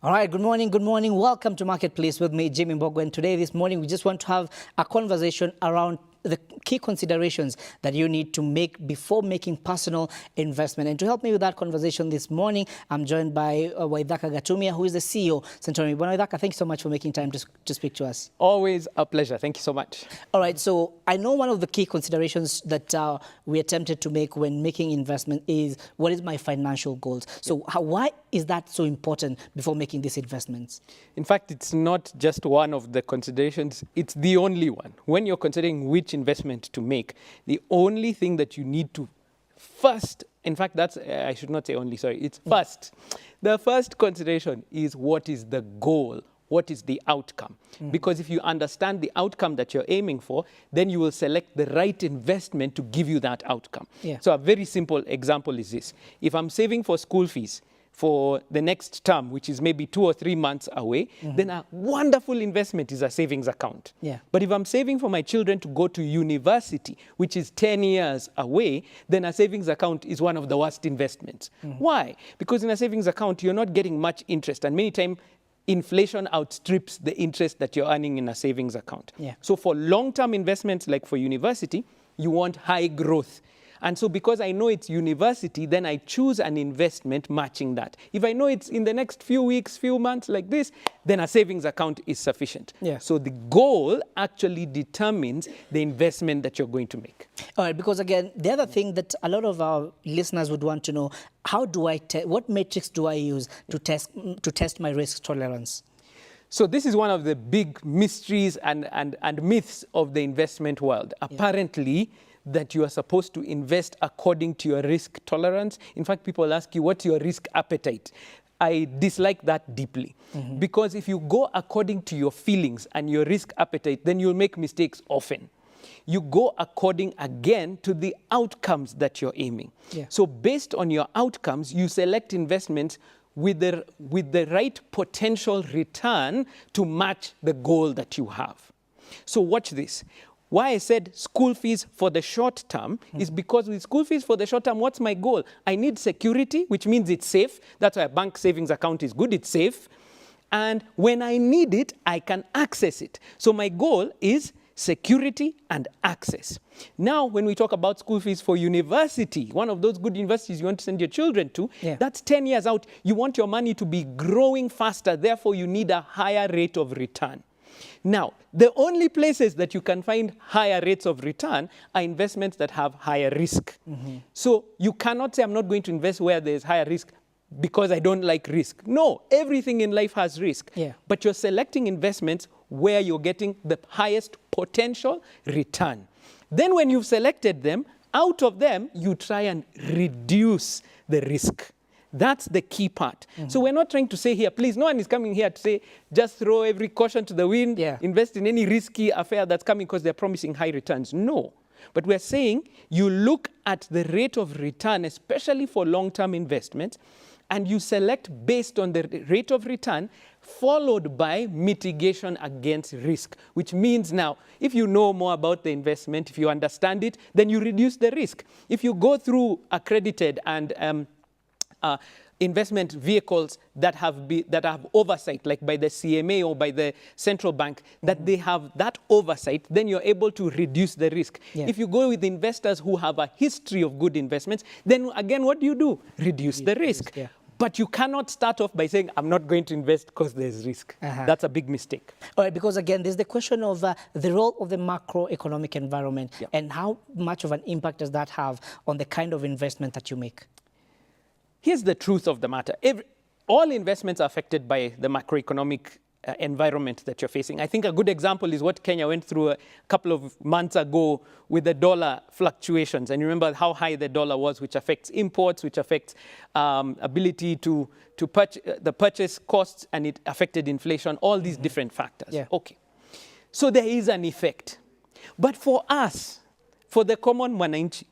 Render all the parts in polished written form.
All right, good morning, good morning. Welcome to Marketplace with me, Jimmy Mbogo. And today, this morning, we just want to have a conversation around the key considerations that you need to make before making personal investment. And to help me with that conversation this morning, I'm joined by Waithaka Gatumia, who is the CEO, Centonomy. Waithaka, thank you so much for making time to speak to us. Always a pleasure. Thank you so much. All right, so I know one of the key considerations that we attempted to make when making investment is, what is my financial goals? So why is that so important before making these investments? In fact, it's not just one of the considerations, it's the only one. When you're considering which investment to make, the only thing that you need to first, in fact, that's, I should not say only, sorry, it's first. The first consideration is, what is the goal? What is the outcome? Because if you understand the outcome that you're aiming for, then you will select the right investment to give you that outcome. So a very simple example is this. If I'm saving for school fees for the next term, which is maybe 2 or 3 months away, then a wonderful investment is a savings account. But if I'm saving for my children to go to university, which is 10 years away, then a savings account is one of the worst investments. Why? Because in a savings account, you're not getting much interest, and many times inflation outstrips the interest that you're earning in a savings account. So for long-term investments like for university, you want high growth. And so because I know it's university, then I choose an investment matching that. If I know it's in the next few weeks, few months like this, then a savings account is sufficient. So the goal actually determines the investment that you're going to make. All right, because again, the other thing that a lot of our listeners would want to know, how do I what metrics do I use to test my risk tolerance? So this is one of the big mysteries and myths of the investment world. Apparently, that you are supposed to invest according to your risk tolerance. In fact, people ask you, what's your risk appetite? I dislike that deeply. Because if you go according to your feelings and your risk appetite, then you'll make mistakes often. You go according, again, to the outcomes that you're aiming. So based on your outcomes, you select investments with the right potential return to match the goal that you have. So watch this. Why I said school fees for the short term is because with school fees for the short term, what's my goal? I need security, which means it's safe. That's why a bank savings account is good. It's safe. And when I need it, I can access it. So my goal is security and access. Now, when we talk about school fees for university, one of those good universities you want to send your children to, that's 10 years out. You want your money to be growing faster. Therefore, you need a higher rate of return. Now, the only places that you can find higher rates of return are investments that have higher risk. So you cannot say, I'm not going to invest where there's higher risk because I don't like risk. No, everything in life has risk. But you're selecting investments where you're getting the highest potential return. Then when you've selected them, out of them, you try and reduce the risk. That's the key part. So we're not trying to say here, please, no one is coming here to say, just throw every caution to the wind, invest in any risky affair that's coming because they're promising high returns. No. But we're saying you look at the rate of return, especially for long-term investments, and you select based on the rate of return, followed by mitigation against risk, which means now, if you know more about the investment, if you understand it, then you reduce the risk. If you go through accredited and investment vehicles that have oversight, like by the CMA or by the central bank, that they have that oversight, then you're able to reduce the risk. If you go with investors who have a history of good investments, then again, what do? Reduce the risk. But you cannot start off by saying, I'm not going to invest because there's risk. That's a big mistake. All right, because again, there's the question of the role of the macroeconomic environment and how much of an impact does that have on the kind of investment that you make? Here's the truth of the matter. All investments are affected by the macroeconomic environment that you're facing. I think a good example is what Kenya went through a couple of months ago with the dollar fluctuations. And you remember how high the dollar was, which affects imports, which affects ability to purchase costs, and it affected inflation, all these different factors. Okay. So there is an effect. But for us, for the common mwananchi,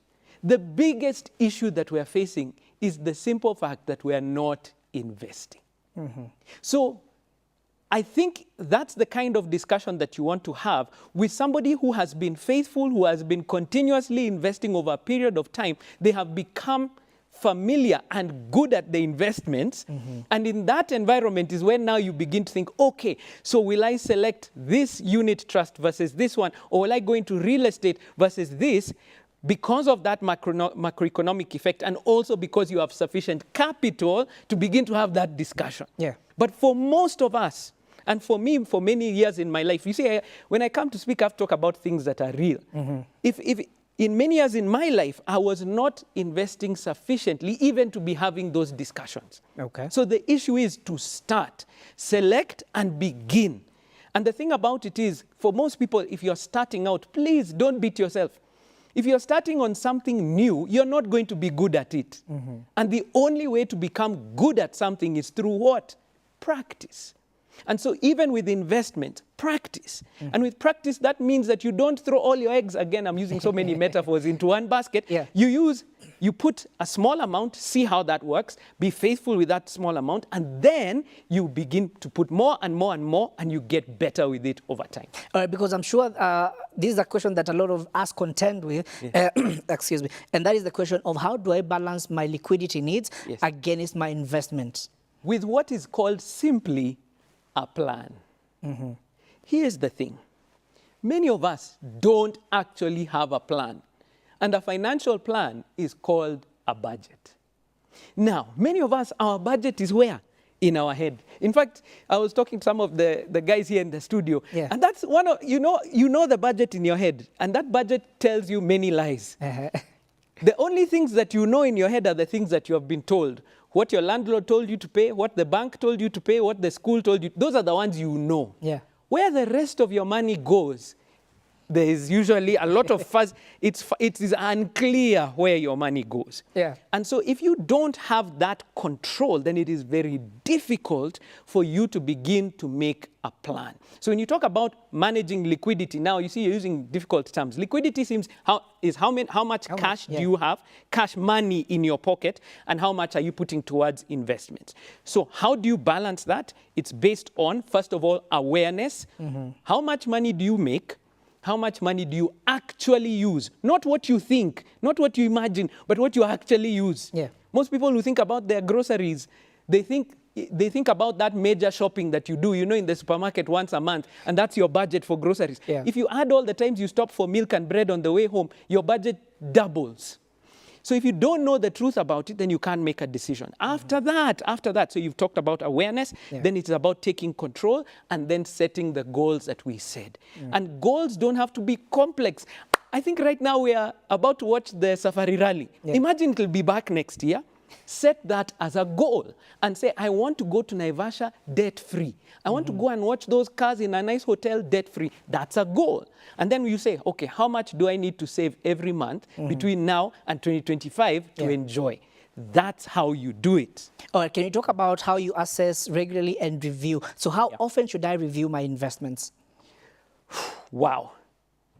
the biggest issue that we are facing is the simple fact that we are not investing. So I think that's the kind of discussion that you want to have with somebody who has been faithful, who has been continuously investing over a period of time. They have become familiar and good at the investments. And in that environment is when now you begin to think, okay, so will I select this unit trust versus this one? Or will I go into real estate versus this? Because of that macroeconomic effect, and also because you have sufficient capital to begin to have that discussion. Yeah. But for most of us, and for me, for many years in my life, you see, when I come to speak, I've talked about things that are real. If in many years in my life, I was not investing sufficiently even to be having those discussions. Okay. So the issue is to start, select, and begin. And the thing about it is, for most people, if you're starting out, please don't beat yourself. If you're starting on something new, you're not going to be good at it. And the only way to become good at something is through what? Practice. And so even with investment, practice. And with practice, that means that you don't throw all your eggs, again, I'm using so many metaphors, into one basket. Yeah. You put a small amount, see how that works, be faithful with that small amount, and then you begin to put more and more and more, and you get better with it over time. All right, because I'm sure this is a question that a lot of us contend with, excuse me, and that is the question of how do I balance my liquidity needs against my investments? With what is called simply a plan. Here's the thing. Many of us don't actually have a plan. And a financial plan is called a budget. Now, many of us, our budget is where? In our head. In fact, I was talking to some of the guys here in the studio. And that's one of, you know the budget in your head. And that budget tells you many lies. The only things that you know in your head are the things that you have been told. What your landlord told you to pay, what the bank told you to pay, what the school told you. Those are the ones you know. Where the rest of your money goes, there is usually a lot of fuzz. It is unclear where your money goes. And so if you don't have that control, then it is very difficult for you to begin to make a plan. So when you talk about managing liquidity, now you see you're using difficult terms. Liquidity is how much cash do you have, cash money in your pocket, and how much are you putting towards investments. So how do you balance that? It's based on, first of all, awareness. How much money do you make? How much money do you actually use? Not what you think, not what you imagine, but what you actually use. Most people who think about their groceries, they think about that major shopping that you do, in the supermarket once a month, and that's your budget for groceries. If you add all the times you stop for milk and bread on the way home, your budget doubles. So if you don't know the truth about it, then you can't make a decision. After that, so you've talked about awareness, then it's about taking control and then setting the goals that we said. And goals don't have to be complex. I think right now we are about to watch the Safari Rally. Imagine it'll be back next year. Set that as a goal and say, I want to go to Naivasha debt-free. I want to go and watch those cars in a nice hotel debt-free. That's a goal. And then you say, okay, how much do I need to save every month between now and 2025 to enjoy? That's how you do it. All right, can you talk about how you assess regularly and review? So how often should I review my investments? Wow.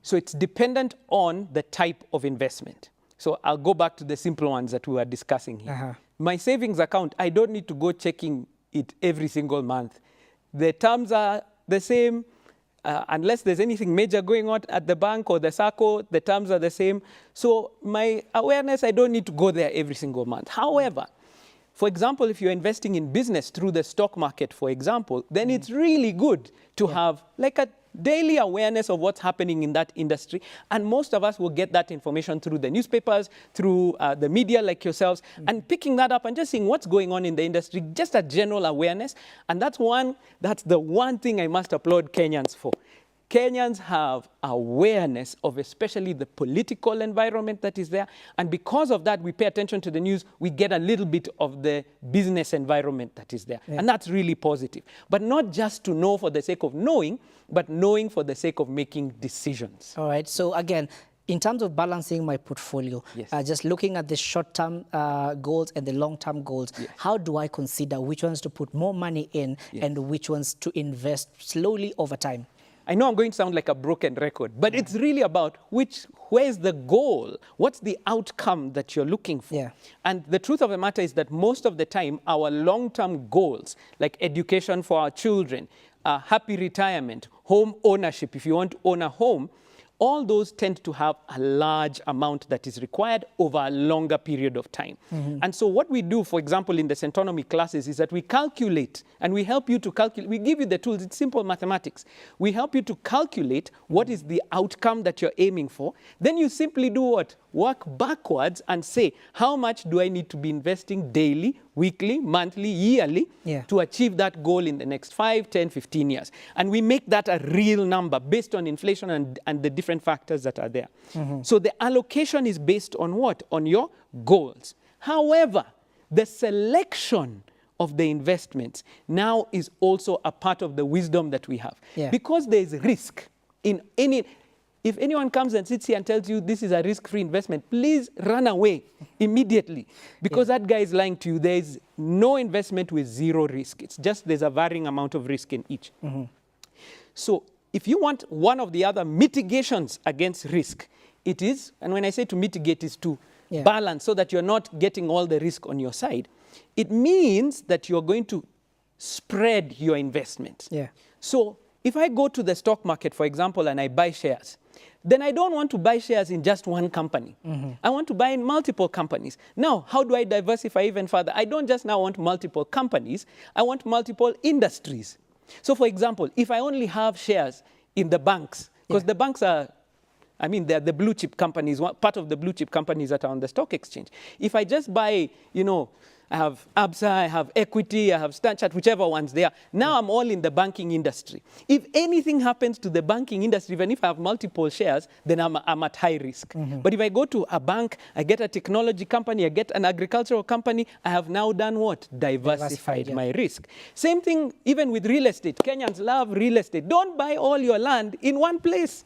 So it's dependent on the type of investment. So I'll go back to the simple ones that we were discussing here. My savings account, I don't need to go checking it every single month. The terms are the same. Unless there's anything major going on at the bank or the SACCO, the terms are the same. So my awareness, I don't need to go there every single month. However, for example, if you're investing in business through the stock market, for example, then it's really good to have like a daily awareness of what's happening in that industry. And most of us will get that information through the newspapers, through the media like yourselves, and picking that up and just seeing what's going on in the industry, just a general awareness. And that's the one thing I must applaud Kenyans for. Kenyans have awareness of especially the political environment that is there. And because of that, we pay attention to the news. We get a little bit of the business environment that is there. And that's really positive. But not just to know for the sake of knowing, but knowing for the sake of making decisions. All right. So again, in terms of balancing my portfolio, just looking at the short-term goals and the long-term goals, how do I consider which ones to put more money in and which ones to invest slowly over time? I know I'm going to sound like a broken record, but it's really about where's the goal? What's the outcome that you're looking for? And the truth of the matter is that most of the time, our long-term goals, like education for our children, happy retirement, home ownership, if you want to own a home, all those tend to have a large amount that is required over a longer period of time. And so what we do, for example, in the Centonomy classes is that we calculate, and we help you to calculate. We give you the tools. It's simple mathematics. We help you to calculate what is the outcome that you're aiming for. Then you simply do what? Work backwards and say, how much do I need to be investing daily, weekly, monthly, yearly to achieve that goal in the next 5, 10, 15 years? And we make that a real number based on inflation and the different factors that are there. So the allocation is based on what? On your goals. However, the selection of the investments now is also a part of the wisdom that we have. Because there is risk in any... If anyone comes and sits here and tells you this is a risk-free investment, please run away immediately, because that guy is lying to you. There is no investment with zero risk. It's just there's a varying amount of risk in each. So if you want one of the other mitigations against risk, it is, and when I say to mitigate, is to balance so that you're not getting all the risk on your side. It means that you're going to spread your investment. So if I go to the stock market, for example, and I buy shares, then I don't want to buy shares in just one company. I want to buy in multiple companies. Now, how do I diversify even further? I don't just now want multiple companies. I want multiple industries. So, for example, if I only have shares in the banks, because the banks are, I mean, they're the blue chip companies, part of the blue chip companies that are on the stock exchange. If I just buy, you know, I have ABSA, I have Equity, I have Standard, whichever ones they are. Now I'm all in the banking industry. If anything happens to the banking industry, even if I have multiple shares, then I'm at high risk. But if I go to a bank, I get a technology company, I get an agricultural company, I have now done what? Diversified my risk. Same thing even with real estate. Kenyans love real estate. Don't buy all your land in one place.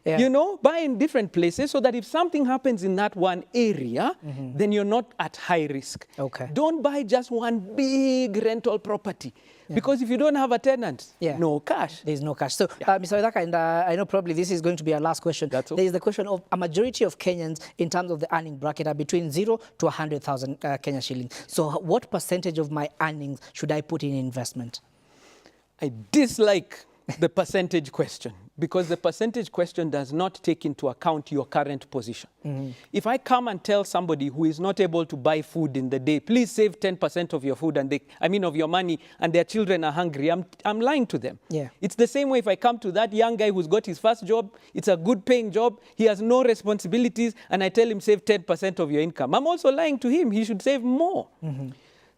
You know, buy in different places so that if something happens in that one area, then you're not at high risk. Don't buy just one big rental property. Because if you don't have a tenant, no cash. There's no cash. So, Mr. Waithaka, and I know probably this is going to be our last question. There is the question of a majority of Kenyans in terms of the earning bracket are between 0 to 100,000 Kenya shillings. So what percentage of my earnings should I put in investment? I dislike the percentage question, because the percentage question does not take into account your current position. If I come and tell somebody who is not able to buy food in the day, please save 10% of your food, and of your money, and their children are hungry, I'm lying to them. It's the same way if I come to that young guy who's got his first job, it's a good paying job, he has no responsibilities, and I tell him save 10% of your income. I'm also lying to him. He should save more.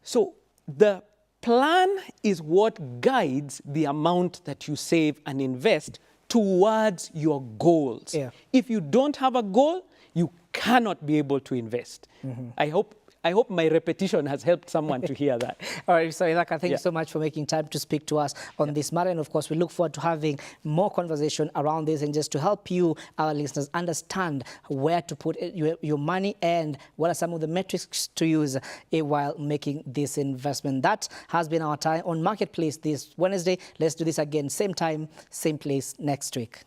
So the plan is what guides the amount that you save and invest towards your goals. If you don't have a goal, you cannot be able to invest. I hope my repetition has helped someone to hear that. All right, Mr. Waithaka, thank you so much for making time to speak to us on this matter. And of course, we look forward to having more conversation around this, and just to help you, our listeners, understand where to put your money and what are some of the metrics to use while making this investment. That has been our time on Marketplace this Wednesday. Let's do this again, same time, same place next week.